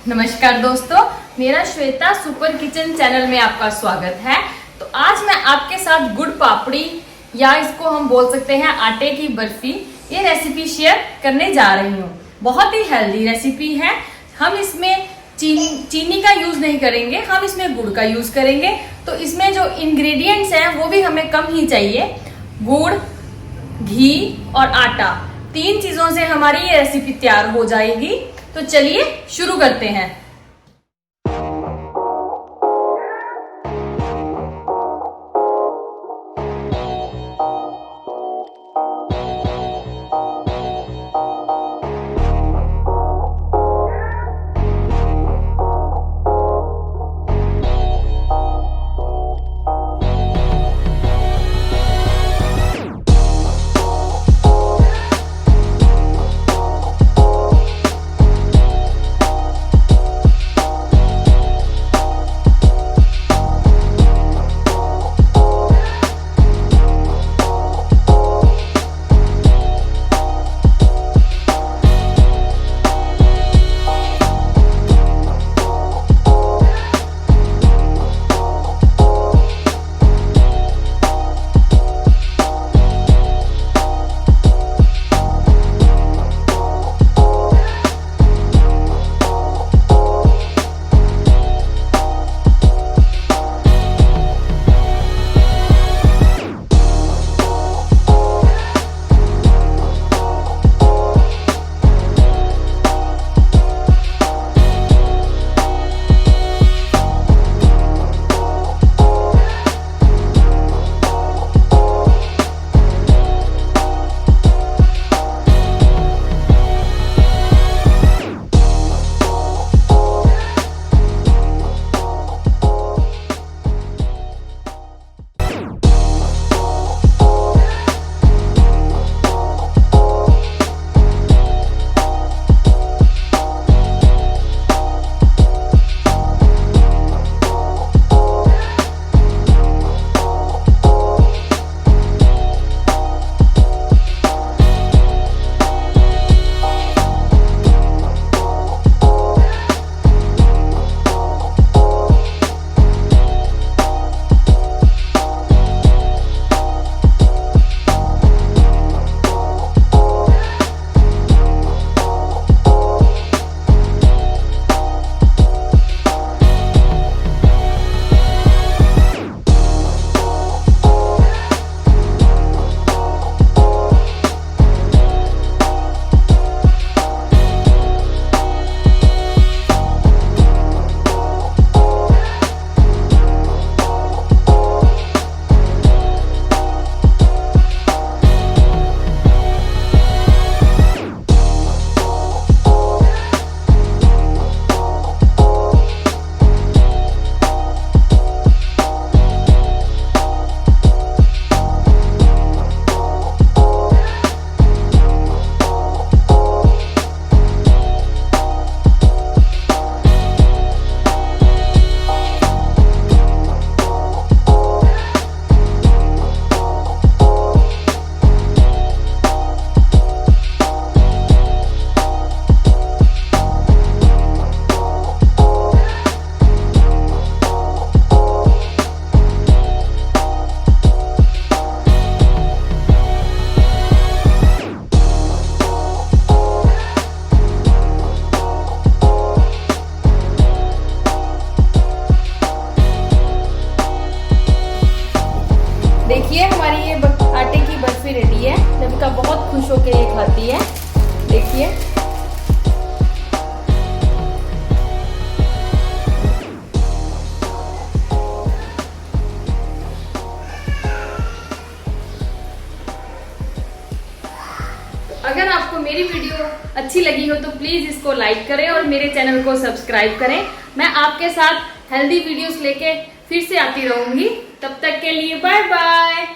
नमस्कार दोस्तों, मेरा श्वेता सुपर किचन चैनल में आपका स्वागत है। तो आज मैं आपके साथ गुड़ पापड़ी या इसको हम बोल सकते हैं आटे की बर्फी, ये रेसिपी शेयर करने जा रही हूँ। बहुत ही हेल्दी रेसिपी है। हम इसमें चीनी का यूज नहीं करेंगे, हम इसमें गुड़ का यूज करेंगे। तो इसमें जो इंग्रेडिएंट्स हैं वो भी हमें कम ही चाहिए। गुड़, घी और आटा, 3 चीजों से हमारी ये रेसिपी तैयार हो जाएगी। तो चलिए शुरू करते हैं। देखिए हमारी ये आटे की बर्फी रेडी है। लविका बहुत खुश होकर ये खाती है। देखिए अगर आपको मेरी वीडियो अच्छी लगी हो तो प्लीज इसको लाइक करें और मेरे चैनल को सब्सक्राइब करें। मैं आपके साथ हेल्दी वीडियोस लेके फिर से आती रहूंगी। तब तक के लिए बाय बाय।